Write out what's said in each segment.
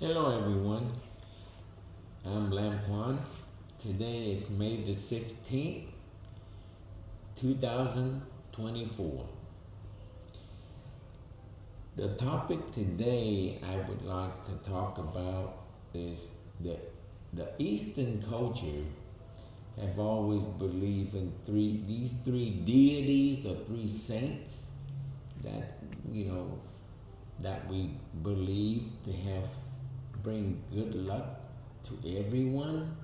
Hello everyone, I'm Lam Kwan. Today is May the 16th, 2024. The topic today I would like to talk about is the Eastern culture have always believed in these three deities or three saints that you know that we believe to have bring good luck to everyone.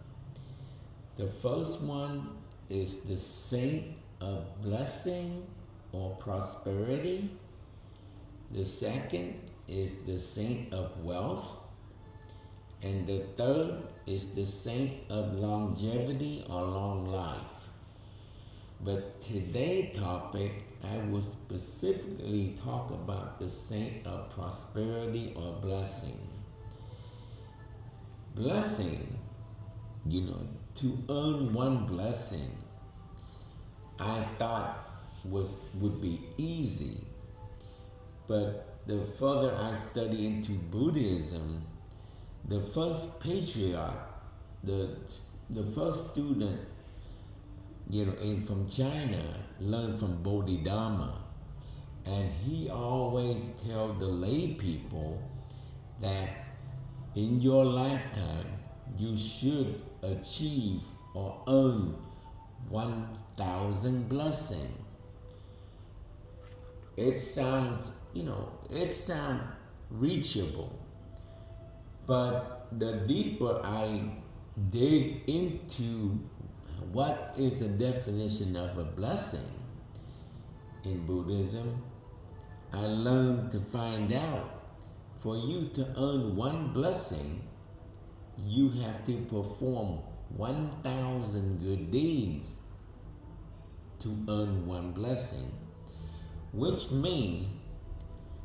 The first one is the saint of blessing or prosperity. The second is the saint of wealth. And the third is the saint of longevity or long life. But today's topic, I will specifically talk about the saint of prosperity or blessing. Blessing, to earn one blessing, I thought would be easy. But the further I study into Buddhism, the first patriarch, the the first student, from China, learned from Bodhidharma, and he always tell the lay people that in your lifetime you should achieve or earn 1,000 blessings. It sounds reachable, but the deeper I dig into what is the definition of a blessing in Buddhism, I learned to find out for you to earn one blessing, you have to perform 1,000 good deeds to earn one blessing, which means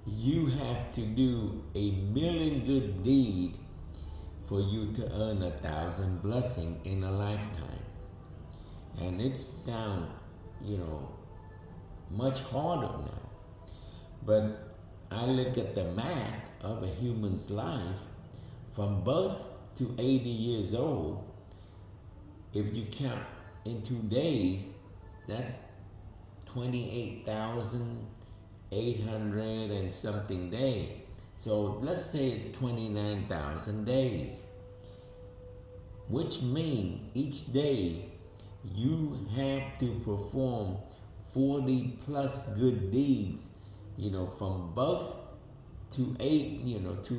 you have to do 1,000,000 good deeds for you to earn 1,000 blessings in a lifetime. And it sounds, much harder now. But I look at the math of a human's life from birth to 80 years old. If you count in 2 days, that's 28,800 and something days. So let's say it's 29,000 days, which means each day you have to perform 40 plus good deeds, from birth to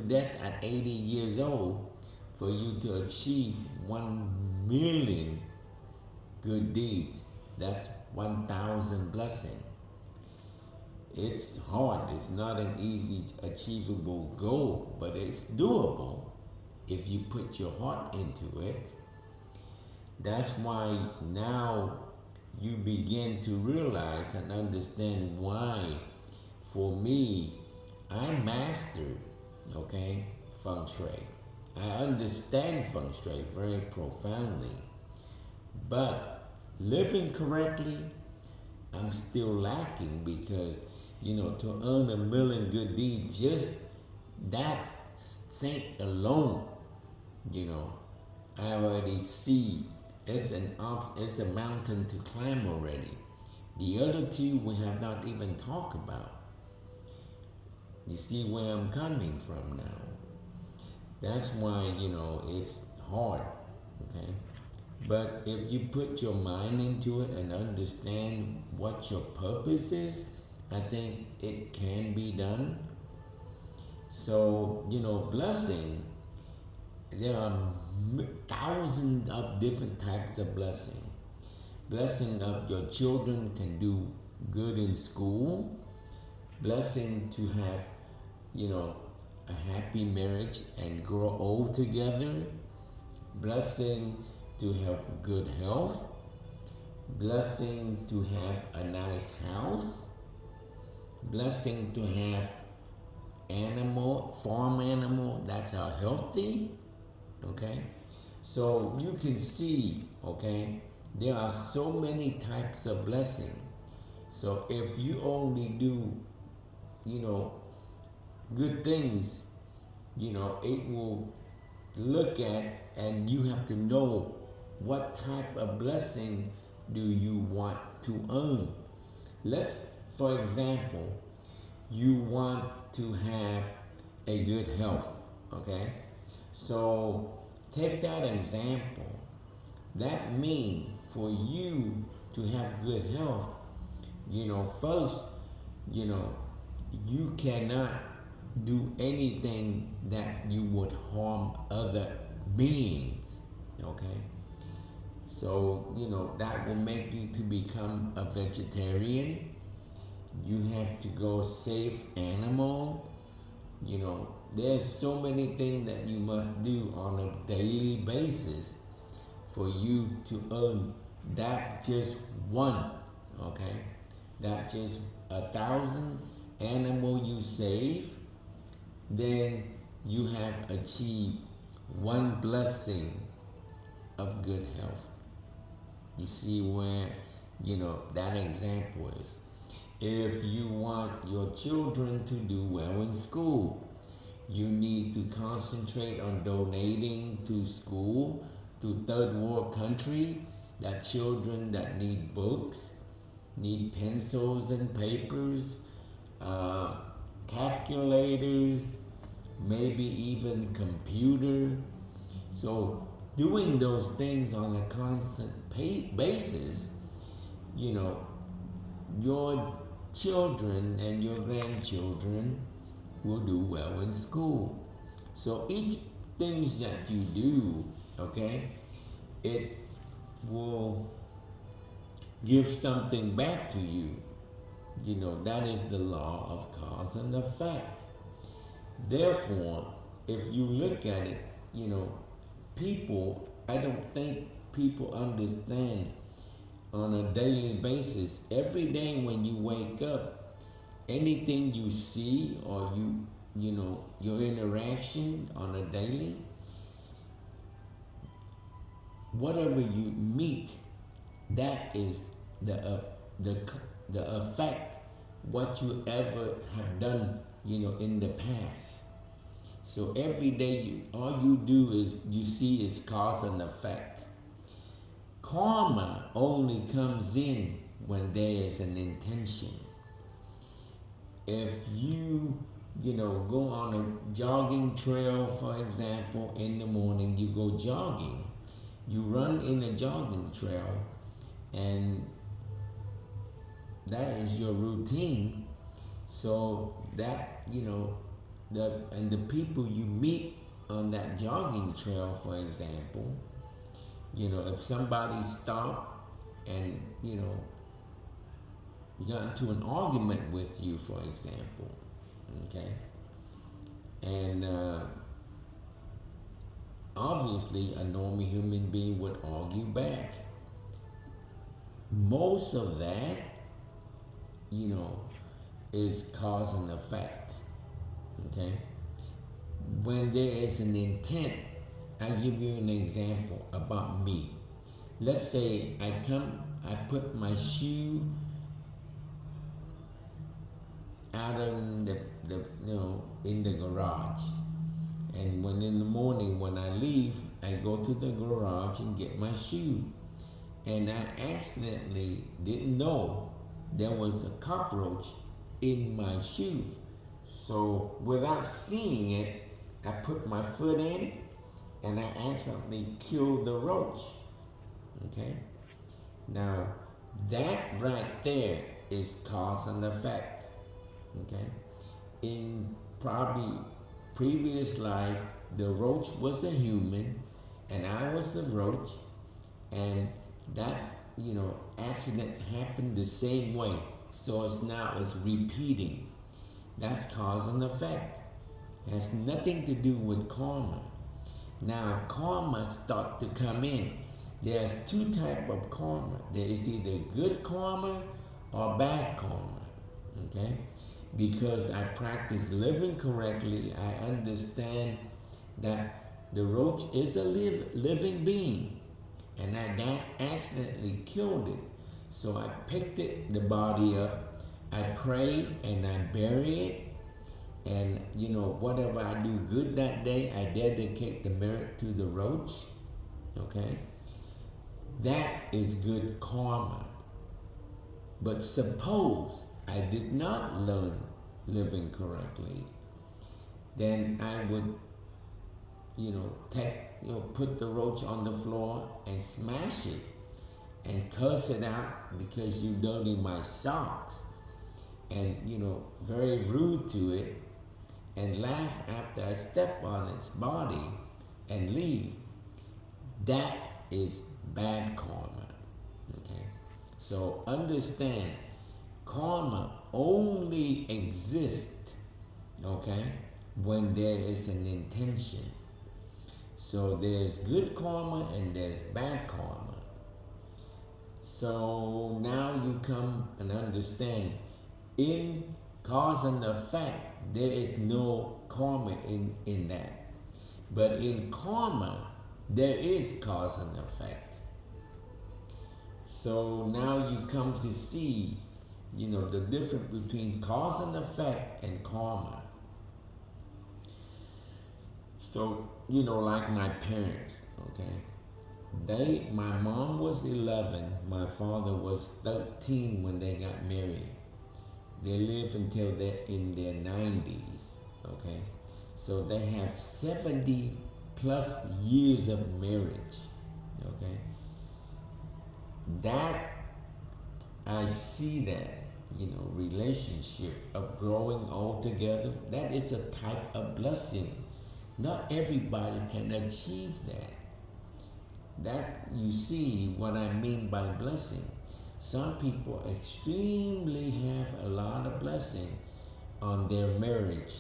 death at 80 years old for you to achieve 1,000,000 good deeds. That's 1,000 blessings. It's hard. It's not an easy achievable goal, but it's doable if you put your heart into it. That's why now you begin to realize and understand why, for me, I mastered, feng shui. I understand feng shui very profoundly, but living correctly, I'm still lacking because, to earn 1,000,000 good deeds, just that saint alone, I already see it's a mountain to climb already. The other two we have not even talked about. You see where I'm coming from now. That's why, it's hard, okay? But if you put your mind into it and understand what your purpose is, I think it can be done. So, blessing, there are thousands of different types of blessing. Blessing of your children can do good in school. Blessing to have, a happy marriage and grow old together. Blessing to have good health. Blessing to have a nice house. Blessing to have farm animal that's healthy. Okay? So you can see, there are so many types of blessing. So if you only do, good things, it will look at, and you have to know what type of blessing do you want to earn. Let's, for example, you want to have a good health, okay? So take that example. That means for you to have good health, first, you know, you cannot do anything that you would harm other beings, okay? So, that will make you to become a vegetarian. You have to go save animal. There's so many things that you must do on a daily basis for you to earn that just one, okay? That just 1,000 animal you save, then you have achieved one blessing of good health. You see where, that example is. If you want your children to do well in school, you need to concentrate on donating to school, to third world country, that children that need books, need pencils and papers, calculators, maybe even computer. So doing those things on a constant basis, your children and your grandchildren will do well in school. So each things that you do, okay, it will give something back to you. That is the law of cause and effect. Therefore, if you look at it, I don't think people understand on a daily basis. Every day when you wake up, anything you see or your interaction on a daily, whatever you meet, that is the effect what you ever have done, in the past. So every day, all you do is you see is cause and effect. Karma only comes in when there is an intention. If you, go on a jogging trail, for example, in the morning, you go jogging, you run in a jogging trail, and that is your routine. So that, the people you meet on that jogging trail, for example, if somebody stopped and, got into an argument with you, for example, okay, and obviously a normal human being would argue back. Most of that, is cause and effect, okay? When there is an intent, I'll give you an example about me. Let's say I put my shoe out in in the garage. And when in the morning when I leave, I go to the garage and get my shoe. And I accidentally didn't know there was a cockroach in my shoe. So without seeing it, I put my foot in and I accidentally killed the roach. Okay? Now, that right there is cause and effect. Okay? In probably previous life, the roach was a human and I was the roach, and that accident happened the same way. So it's repeating. That's cause and effect. It has nothing to do with karma. Now karma start to come in. There's two types of karma. There is either good karma or bad karma. Okay? Because I practice living correctly, I understand that the roach is a living being. And I accidentally killed it. So I picked the body up, I pray and I bury it, And whatever I do good that day, I dedicate the merit to the roach. Okay? That is good karma. But suppose I did not learn living correctly, then I would, put the roach on the floor and smash it and curse it out because you dirty my socks, and very rude to it, and laugh after I step on its body and leave. That is bad karma. Okay? So understand, karma only exists, okay, when there is an intention. So there's good karma and there's bad karma. So now you come and understand, in cause and effect, there is no karma in that. But in karma, there is cause and effect. So now you come to see, the difference between cause and effect and karma. So, like my parents, okay? My mom was 11, my father was 13 when they got married. They lived until they're in their 90s, okay? So they have 70 plus years of marriage, okay? That, I see that, relationship of growing old together, that is a type of blessing. Not everybody can achieve that. That, you see what I mean by blessing. Some people extremely have a lot of blessing on their marriage.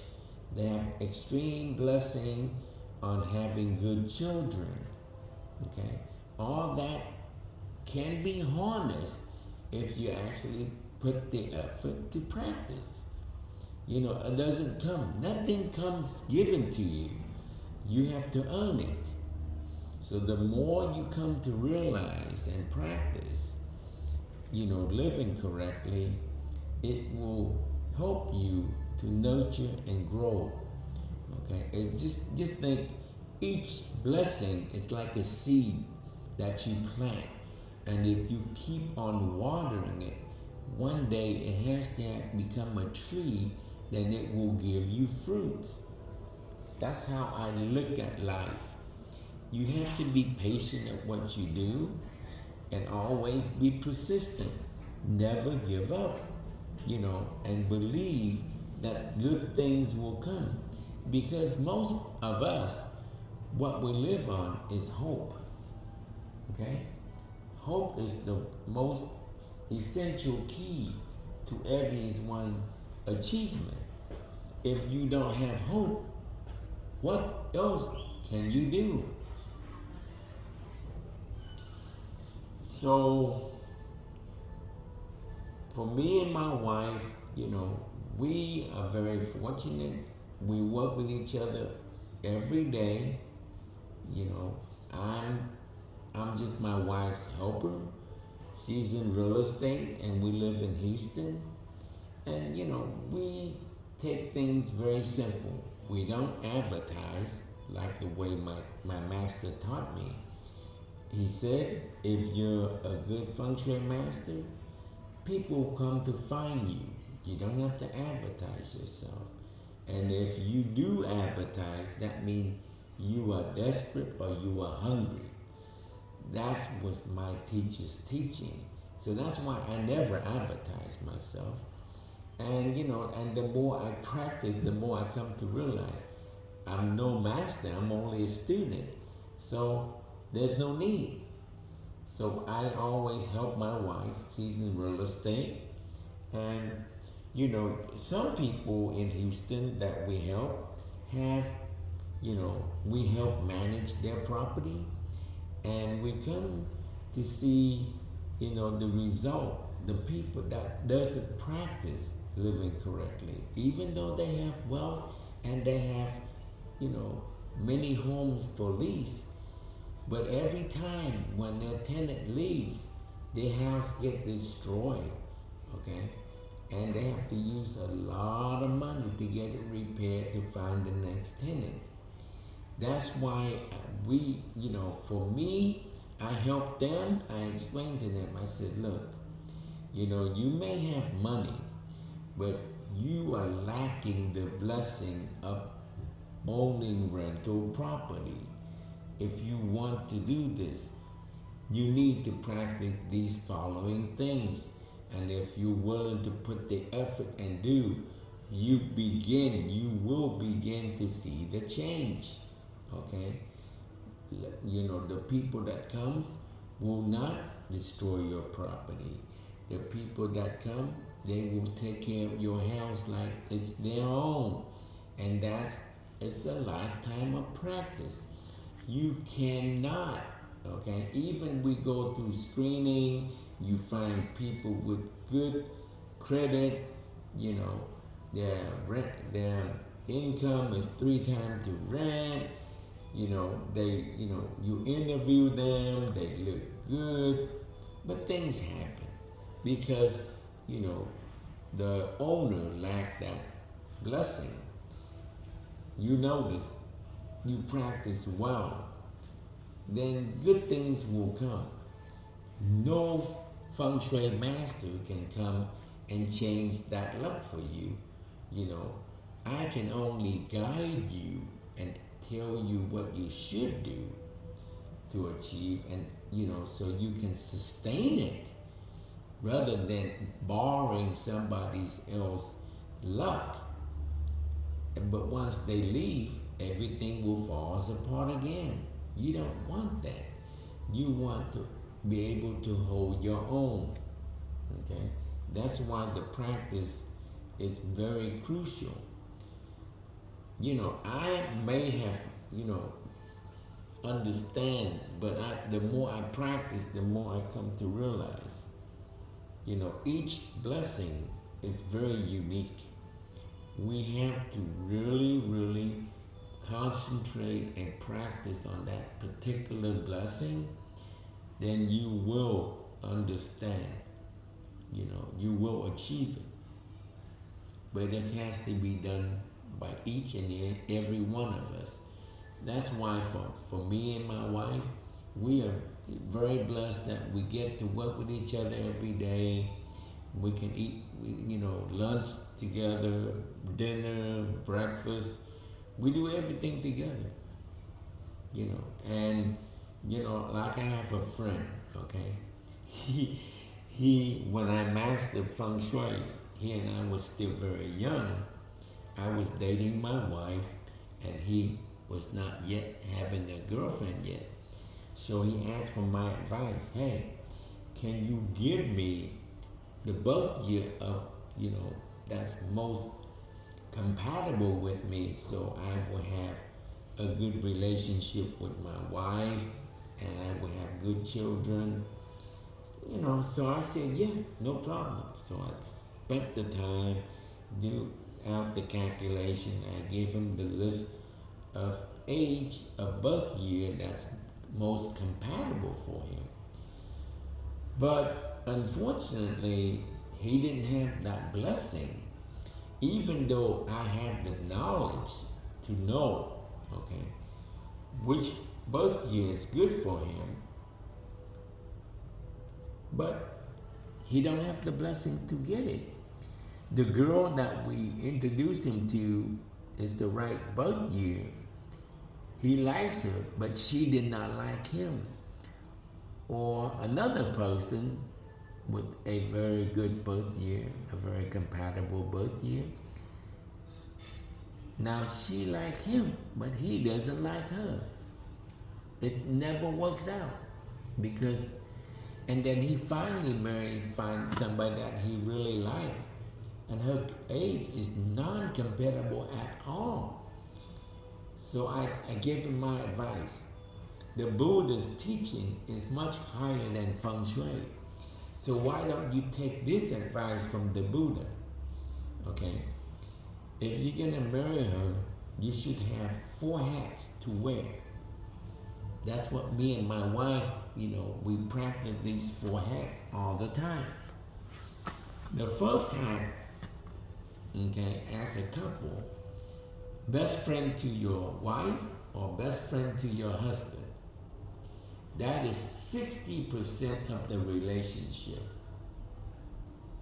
They have extreme blessing on having good children. Okay? All that can be harnessed if you actually put the effort to practice. It doesn't come. Nothing comes given to you. You have to earn it. So the more you come to realize and practice, living correctly, it will help you to nurture and grow. Okay? And just think, each blessing is like a seed that you plant. And if you keep on watering it, one day it has to become a tree, then it will give you fruits. That's how I look at life. You have to be patient at what you do and always be persistent. Never give up, and believe that good things will come. Because most of us, what we live on is hope. Okay? Hope is the most essential key to everyone's achievement. If you don't have hope, what else can you do? So, for me and my wife, we are very fortunate. We work with each other every day. I'm just my wife's helper. She's in real estate and we live in Houston. And we take things very simple. We don't advertise like the way my master taught me. He said, if you're a good feng shui master, people come to find you. You don't have to advertise yourself. And if you do advertise, that means you are desperate or you are hungry. That was my teacher's teaching. So that's why I never advertise myself. And and the more I practice, the more I come to realize I'm no master, I'm only a student. So there's no need. So I always help my wife. She's in real estate. And some people in Houston that we help have, we help manage their property. And we come to see, the result, the people that doesn't practice living correctly, even though they have wealth and they have, many homes for lease, but every time when their tenant leaves, their house gets destroyed, okay? and they have to use a lot of money to get it repaired to find the next tenant. That's why for me, I help them. I explain to them. I said, look, you may have money, but you are lacking the blessing of owning rental property. If you want to do this, you need to practice these following things. And if you're willing to put the effort and do, you will begin to see the change. Okay? The people that comes will not destroy your property. The people that come, they will take care of your house like it's their own. And it's a lifetime of practice. You cannot, okay? Even we go through screening, you find people with good credit, their income is 3 times the rent, you interview them, they look good, but things happen because, the owner lacked that blessing. You notice, you practice well, then good things will come. No feng shui master can come and change that luck for you. I can only guide you and tell you what you should do to achieve, and so you can sustain it rather than borrowing somebody else's luck. But once they leave, everything will fall apart again. You don't want that. You want to be able to hold your own. Okay? That's why the practice is very crucial. I may have, understand, but the more I practice, the more I come to realize, each blessing is very unique. We have to really, really concentrate and practice on that particular blessing, then you will understand, you will achieve it. But this has to be done by each and every one of us. That's why for me and my wife, we are very blessed that we get to work with each other every day. We can eat, lunch together, dinner, breakfast. We do everything together, and, like I have a friend, okay? He, when I mastered feng shui, he and I was still very young. I was dating my wife, and he was not yet having a girlfriend yet. So he asked for my advice. Hey, can you give me the birth year of, that's most compatible with me, so I will have a good relationship with my wife and I will have good children. So I said, yeah, no problem. So I spent the time, do out the calculation. I gave him the list of age, of birth year that's most compatible for him. But unfortunately, he didn't have that blessing. Even though I have the knowledge to know, okay, which birth year is good for him, but he don't have the blessing to get it. The girl that we introduced him to is the right birth year. He likes her, but she did not like him. Or another person with a very good birth year, a very compatible birth year. Now she likes him, but he doesn't like her. It never works out because, and then he finally finds somebody that he really likes, and her age is non-compatible at all. So I gave him my advice. The Buddha's teaching is much higher than feng shui. So why don't you take this advice from the Buddha? Okay? If you're gonna marry her, you should have 4 hats to wear. That's what me and my wife, we practice these 4 hats all the time. The first hat okay, as a couple, best friend to your wife or best friend to your husband. That is 60% of the relationship.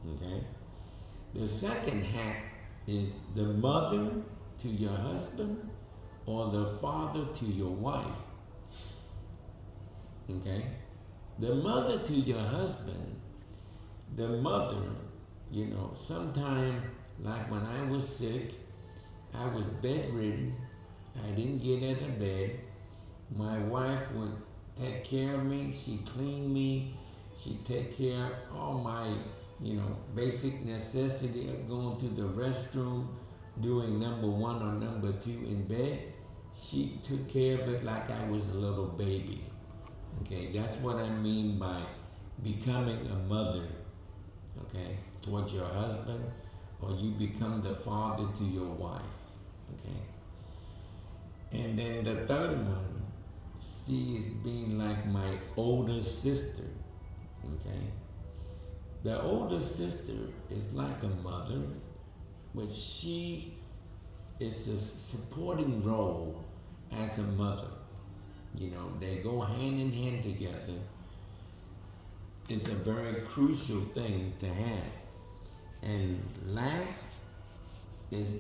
Okay? The second hat is the mother to your husband or the father to your wife. Okay? The mother to your husband, the mother, sometime like when I was sick, I was bedridden, I didn't get out of bed. My wife would take care of me, she cleaned me, she take care of all my, basic necessity of going to the restroom, doing number one or number two in bed. She took care of it like I was a little baby. Okay, that's what I mean by becoming a mother, okay, towards your husband, or you become the father to your wife, okay. And then the third one, she is being like my older sister, okay. The older sister is like a mother, but she is a supporting role as a mother. They go hand in hand together. It's a very crucial thing to have. And last is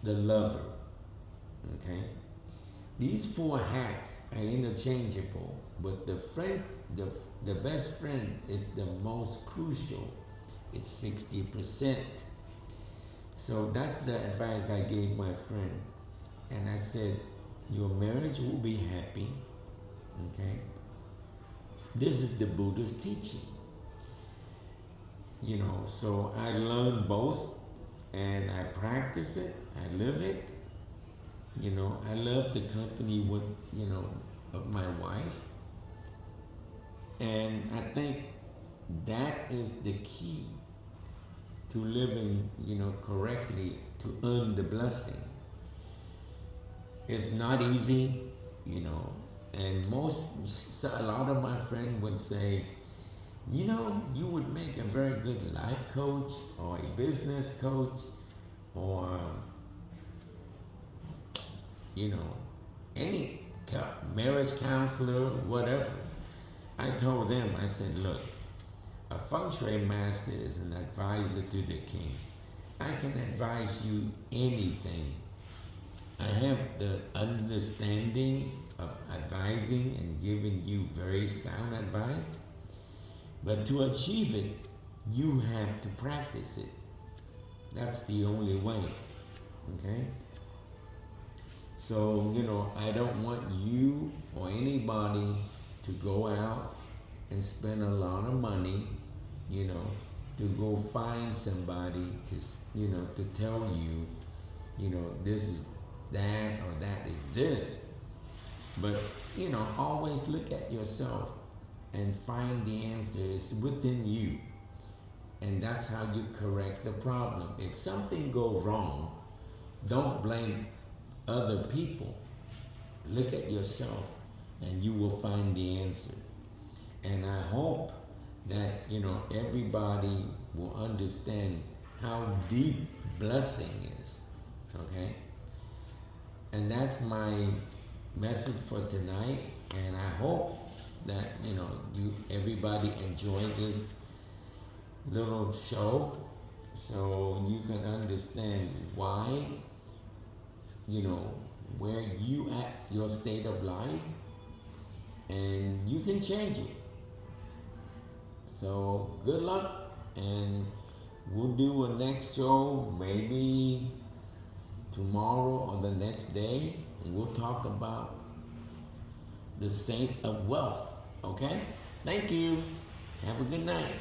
the lover. Okay? These four hats are interchangeable, but the best friend is the most crucial. It's 60%. So that's the advice I gave my friend. And I said, your marriage will be happy. Okay? This is the Buddha's teaching. So I learned both and I practice it, I live it. I love the company with, of my wife. And I think that is the key to living, correctly, to earn the blessing. It's not easy, and a lot of my friends would say, you would make a very good life coach or a business coach or, any marriage counselor, whatever. I told them, I said, look, a feng shui master is an advisor to the king. I can advise you anything. I have the understanding of advising and giving you very sound advice, but to achieve it, you have to practice it. That's the only way, okay? So, I don't want you or anybody to go out and spend a lot of money, to go find somebody to tell you, this is that or that is this. But, always look at yourself and find the answers within you. And that's how you correct the problem. If something goes wrong, don't blame other people. Look at yourself and you will find the answer. And I hope that, everybody will understand how deep blessing is, okay? And that's my message for tonight. And I hope that, everybody enjoyed this little show so you can understand why, where you at your state of life, and you can change it. So good luck, and we'll do a next show maybe tomorrow or the next day, and we'll talk about the saint of wealth. Okay? Thank you. Have a good night.